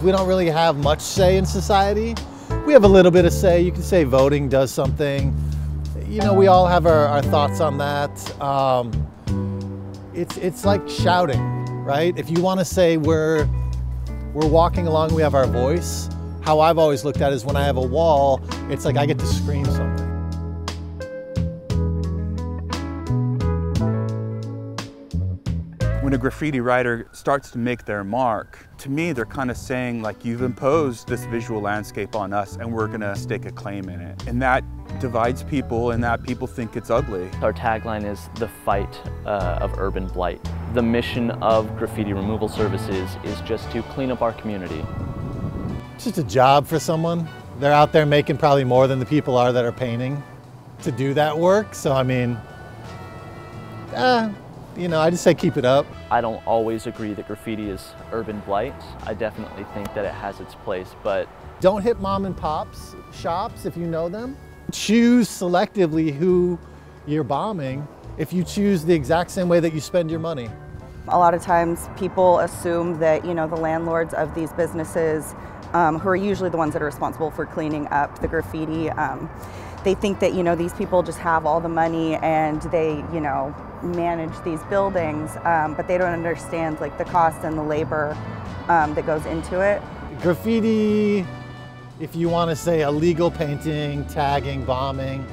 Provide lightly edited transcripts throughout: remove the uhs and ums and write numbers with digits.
we don't really have much say in society. We have a little bit of say. You can say voting does something. You know, we all have our thoughts on that. It's like shouting, right? If you want to say we're walking along, we have our voice. How I've always looked at it is when I have a wall, it's like I get to scream something. When a graffiti writer starts to make their mark, to me, they're kind of saying, like, you've imposed this visual landscape on us and we're gonna stake a claim in it. And that divides people, and that people think it's ugly. Our tagline is the fight of urban blight. The mission of graffiti removal services is just to clean up our community. It's just a job for someone. They're out there making probably more than the people are that are painting to do that work. So I mean, you know, I just say keep it up. I don't always agree that graffiti is urban blight. I definitely think that it has its place, but don't hit mom and pops shops if you know them. Choose selectively who you're bombing if you choose the exact same way that you spend your money. A lot of times people assume that, you know, the landlords of these businesses, who are usually the ones that are responsible for cleaning up the graffiti, they think that, you know, these people just have all the money and they, you know, manage these buildings, but they don't understand like the cost and the labor that goes into it. Graffiti, if you want to say illegal painting, tagging, bombing,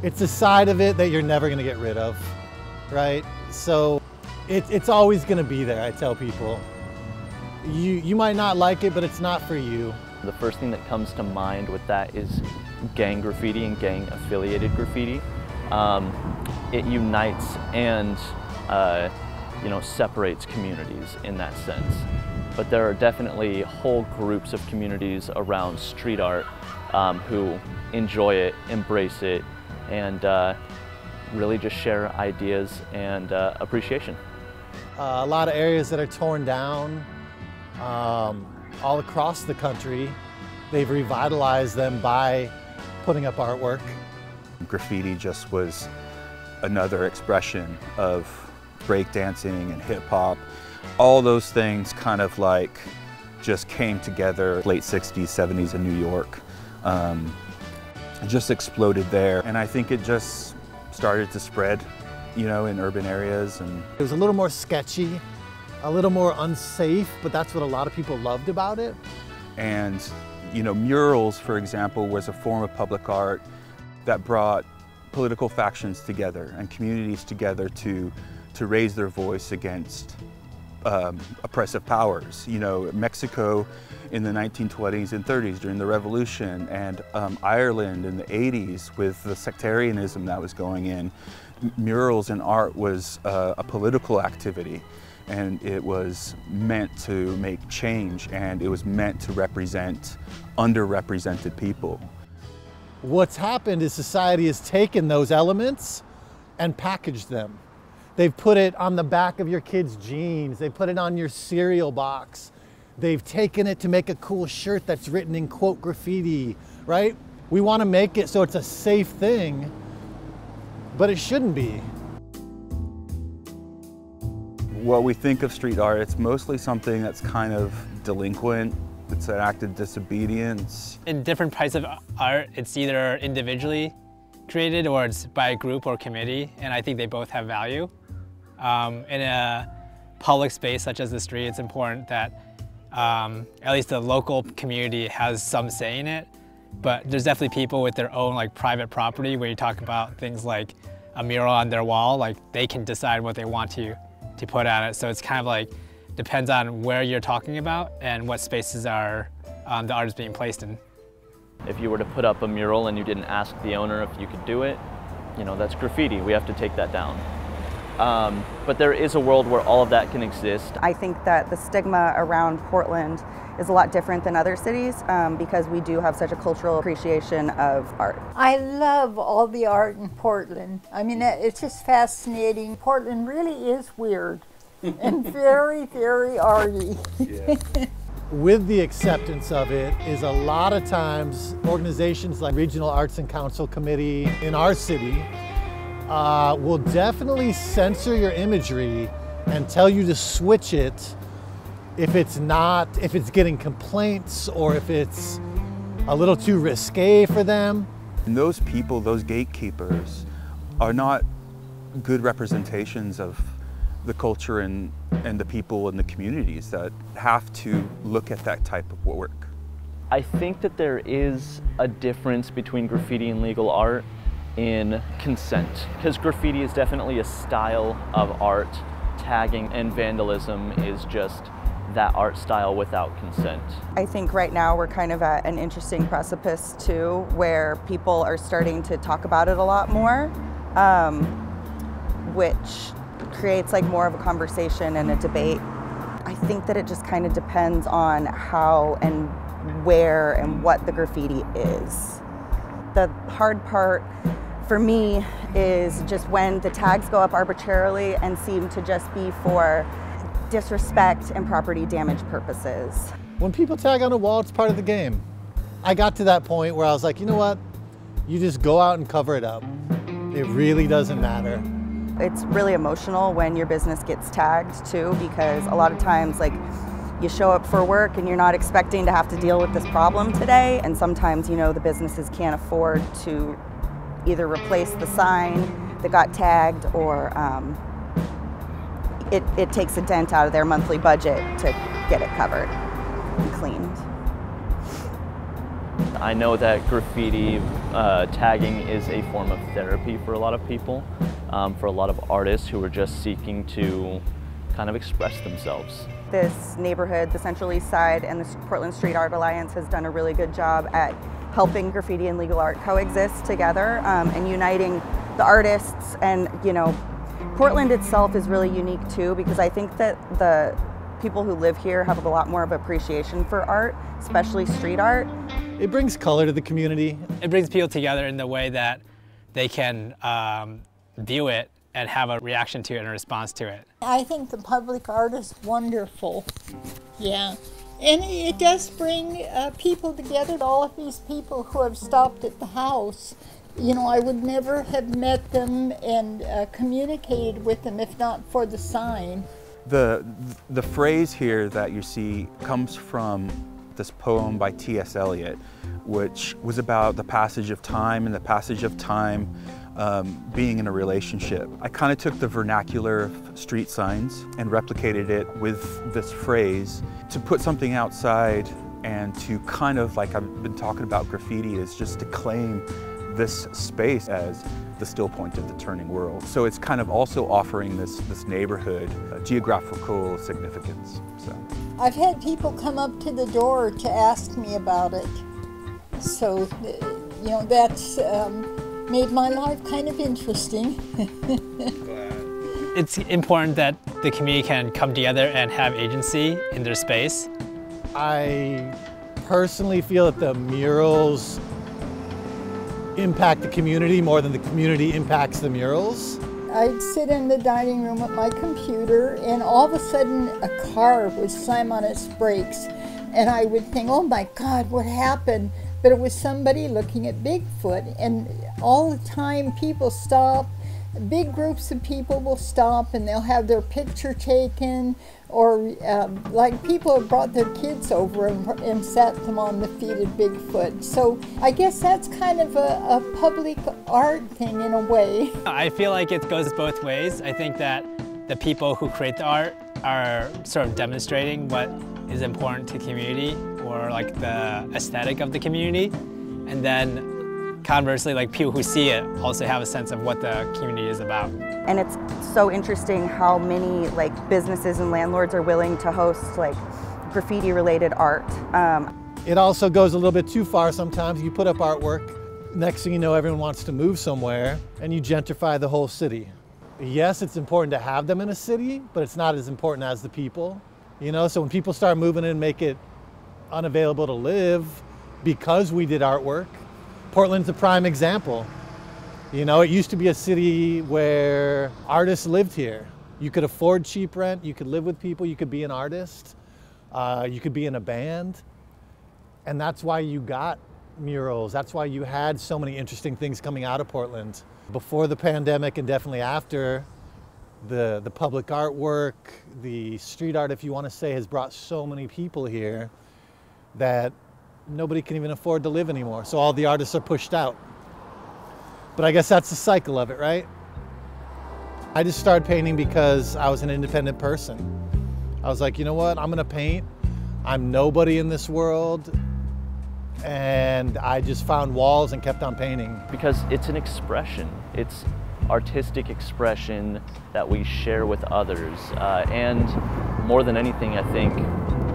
it's a side of it that you're never going to get rid of, right? So it's always going to be there, I tell people. You might not like it, but it's not for you. The first thing that comes to mind with that is gang graffiti and gang affiliated graffiti. It unites and you know, separates communities in that sense. But there are definitely whole groups of communities around street art who enjoy it, embrace it, and really just share ideas and appreciation. A lot of areas that are torn down all across the country, they've revitalized them by putting up artwork. Graffiti just was another expression of breakdancing and hip hop. All those things kind of like just came together late 60s, 70s in New York. It just exploded there, and I think it just started to spread, you know, in urban areas. And it was a little more sketchy, a little more unsafe, but that's what a lot of people loved about it. And, you know, murals, for example, was a form of public art that brought political factions together and communities together to raise their voice against oppressive powers. You know, Mexico in the 1920s and 30s during the Revolution, and Ireland in the 80s with the sectarianism that was going in. Murals and art was a political activity, and it was meant to make change, and it was meant to represent underrepresented people. What's happened is society has taken those elements and packaged them. They've put it on the back of your kid's jeans. They put it on your cereal box. They've taken it to make a cool shirt that's written in quote graffiti, right? We want to make it so it's a safe thing, but it shouldn't be. What we think of street art, it's mostly something that's kind of delinquent. It's an act of disobedience. In different types of art, it's either individually created or it's by a group or committee, and I think they both have value. In a public space such as the street, it's important that at least the local community has some say in it, but there's definitely people with their own like private property where you talk about things like a mural on their wall, like they can decide what they want to put on it. So it's kind of like, depends on where you're talking about and what spaces are the art is being placed in. If you were to put up a mural and you didn't ask the owner if you could do it, you know, that's graffiti. We have to take that down. But there is a world where all of that can exist. I think that the stigma around Portland is a lot different than other cities because we do have such a cultural appreciation of art. I love all the art in Portland. I mean, it's just fascinating. Portland really is weird and very, very arty. Yeah. With the acceptance of it is a lot of times organizations like Regional Arts and Council Committee in our city will definitely censor your imagery and tell you to switch it if it's getting complaints or if it's a little too risque for them. And those people, those gatekeepers, are not good representations of the culture and the people and the communities that have to look at that type of work. I think that there is a difference between graffiti and legal art in consent, because graffiti is definitely a style of art. Tagging and vandalism is just that art style without consent. I think right now we're kind of at an interesting precipice too, where people are starting to talk about it a lot more, which creates like more of a conversation and a debate. I think that it just kind of depends on how and where and what the graffiti is. The hard part for me is just when the tags go up arbitrarily and seem to just be for disrespect and property damage purposes. When people tag on a wall, it's part of the game. I got to that point where I was like, you know what? You just go out and cover it up. It really doesn't matter. It's really emotional when your business gets tagged too, because a lot of times like you show up for work and you're not expecting to have to deal with this problem today, and sometimes, you know, the businesses can't afford to either replace the sign that got tagged or it takes a dent out of their monthly budget to get it covered and cleaned. I know that graffiti tagging is a form of therapy for a lot of people, for a lot of artists who are just seeking to kind of express themselves. This neighborhood, the Central East Side and the Portland Street Art Alliance has done a really good job at helping graffiti and legal art coexist together and uniting the artists. And, you know, Portland itself is really unique too, because I think that the people who live here have a lot more of appreciation for art, especially street art. It brings color to the community. It brings people together in the way that they can view it and have a reaction to it and a response to it. I think the public art is wonderful. Yeah. And it does bring people together. All of these people who have stopped at the house, you know, I would never have met them and communicated with them if not for the sign. The phrase here that you see comes from this poem by T.S. Eliot, which was about the passage of time and the passage of time being in a relationship. I kind of took the vernacular of street signs and replicated it with this phrase to put something outside and to kind of, like I've been talking about graffiti, is just to claim this space as the still point of the turning world. So it's kind of also offering this neighborhood geographical significance. So I've had people come up to the door to ask me about it. So, you know, that's made my life kind of interesting. It's important that the community can come together and have agency in their space. I personally feel that the murals impact the community more than the community impacts the murals. I'd sit in the dining room at my computer and all of a sudden a car would slam on its brakes and I would think, oh my God, what happened? But it was somebody looking at Bigfoot, and all the time people stop, big groups of people will stop and they'll have their picture taken, or like people have brought their kids over and sat them on the feet of Bigfoot. So I guess that's kind of a public art thing in a way. I feel like it goes both ways. I think that the people who create the art are sort of demonstrating what is important to the community, or like the aesthetic of the community, and then conversely, like people who see it also have a sense of what the community is about. And it's so interesting how many like businesses and landlords are willing to host like graffiti related art. It also goes a little bit too far sometimes. You put up artwork, next thing you know everyone wants to move somewhere and you gentrify the whole city. Yes, it's important to have them in a city, but it's not as important as the people. You know, so when people start moving in and make it unavailable to live because we did artwork, Portland's a prime example. You know, it used to be a city where artists lived here. You could afford cheap rent, you could live with people, you could be an artist, you could be in a band. And that's why you got murals. That's why you had so many interesting things coming out of Portland. Before the pandemic and definitely after, the public artwork, the street art, if you want to say, has brought so many people here that nobody can even afford to live anymore. So all the artists are pushed out. But I guess that's the cycle of it, right? I just started painting because I was an independent person. I was like, you know what, I'm gonna paint. I'm nobody in this world. And I just found walls and kept on painting. Because it's an expression. It's artistic expression that we share with others. And more than anything, I think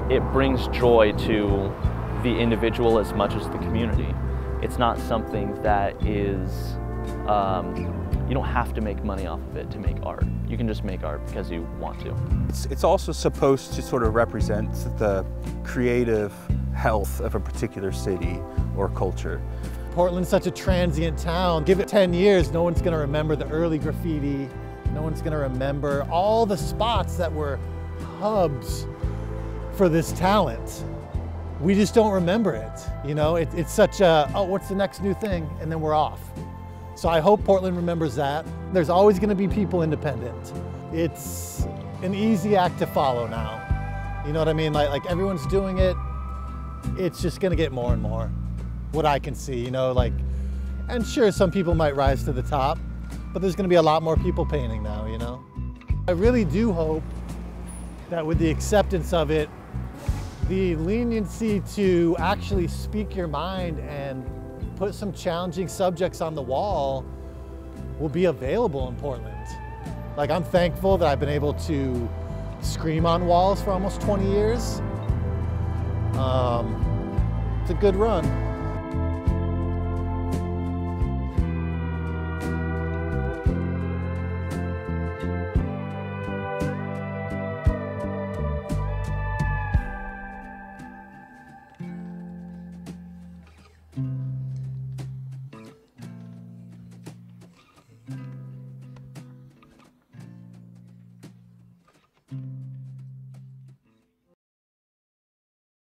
it brings joy to the individual as much as the community. It's not something that is, you don't have to make money off of it to make art. You can just make art because you want to. It's also supposed to sort of represent the creative health of a particular city or culture. Portland's such a transient town. Give it 10 years, no one's gonna remember the early graffiti. No one's gonna remember all the spots that were hubs for this talent. We just don't remember it. You know, it's such a, oh, what's the next new thing? And then we're off. So I hope Portland remembers that. There's always gonna be people independent. It's an easy act to follow now. You know what I mean? Like everyone's doing it. It's just gonna get more and more, what I can see, you know, like, and sure, some people might rise to the top, but there's gonna be a lot more people painting now, you know? I really do hope that with the acceptance of it, the leniency to actually speak your mind and put some challenging subjects on the wall will be available in Portland. Like, I'm thankful that I've been able to scream on walls for almost 20 years. It's a good run.